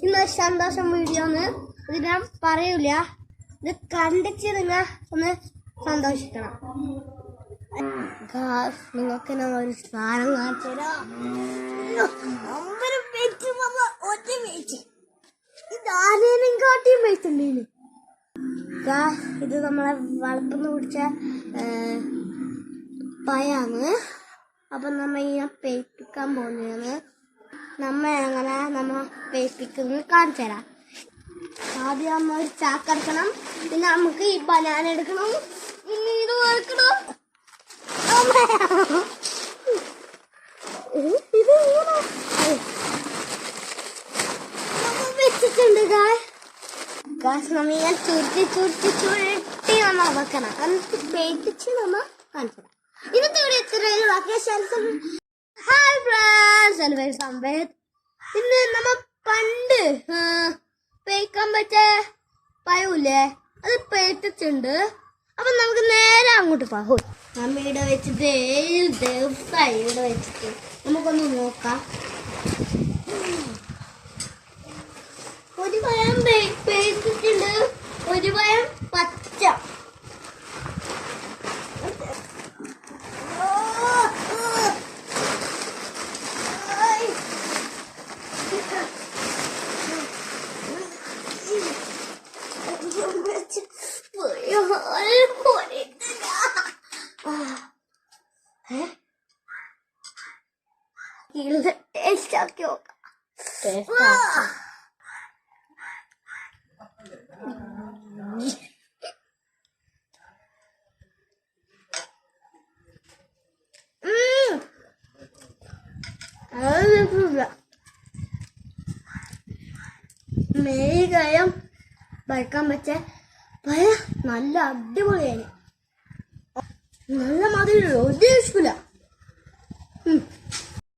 ഇന്ന് സന്തോഷം വീഡിയോ ഇത് ഞാൻ പറയൂല. ഇത് കണ്ടിച്ച് നിങ്ങൾ ഒന്ന് സന്തോഷിക്കണം. നിങ്ങൾക്ക് ഞാൻ ഒരു സാധനം കാണിച്ചു തരാം. ഇതാരേനും കാട്ടിയും വെച്ചിട്ടുണ്ടേന്. ഇത് നമ്മളെ വളർത്തുന്ന പിടിച്ച പയാണ്. അപ്പം നമ്മ ഇങ്ങനെ പേപ്പിക്കാൻ പോകുന്നതാണ്. നമ്മ പേപ്പിക്കുന്നത് കാണിച്ചു തരാം. ആദ്യം നമ്മ ഒരു ചാക്കെടുക്കണം. പിന്നെ നമുക്ക് ഈ ബനാന എടുക്കണം. പിന്നെ ഇത് വറുക്കണം. ഇത് വെച്ചിട്ടുണ്ട്. നമ്മ ഇങ്ങനെ ചുരുട്ടി നമ്മ വെക്കണം. എന്നിട്ട് പേപ്പിച്ച് നമ്മ കാണിച്ചു തരാം. ഇന്നത്തെ ഇവിടെ ഹായ് ഫ്രണ്ട്സ്, സംവേദ്. ഇന്ന് നമ്മ പണ്ട് പേക്കാൻ പറ്റിയ പഴമില്ലേ, അത് പേറ്റിച്ചുണ്ട്. അപ്പൊ നമുക്ക് നേരെ അങ്ങോട്ട് പോകാം. നമ്മ ഇവിടെ വെച്ചിട്ട് 7 ദിവസമായി ഇവിടെ വെച്ചിട്ട്. നമുക്കൊന്ന് നോക്കാം. ഒരു പഴം പേറ്റിട്ടുണ്ട്, ഒരു പഴം പച്ച. ടേസ്റ്റ് ആക്കി നോക്കാം. മേഘയം വരക്കാൻ പറ്റ പഴ നല്ല അടിപൊളിയായി. നല്ല മധുരമുള്ളൂ, ഒരു ഇഷ്ടമില്ല.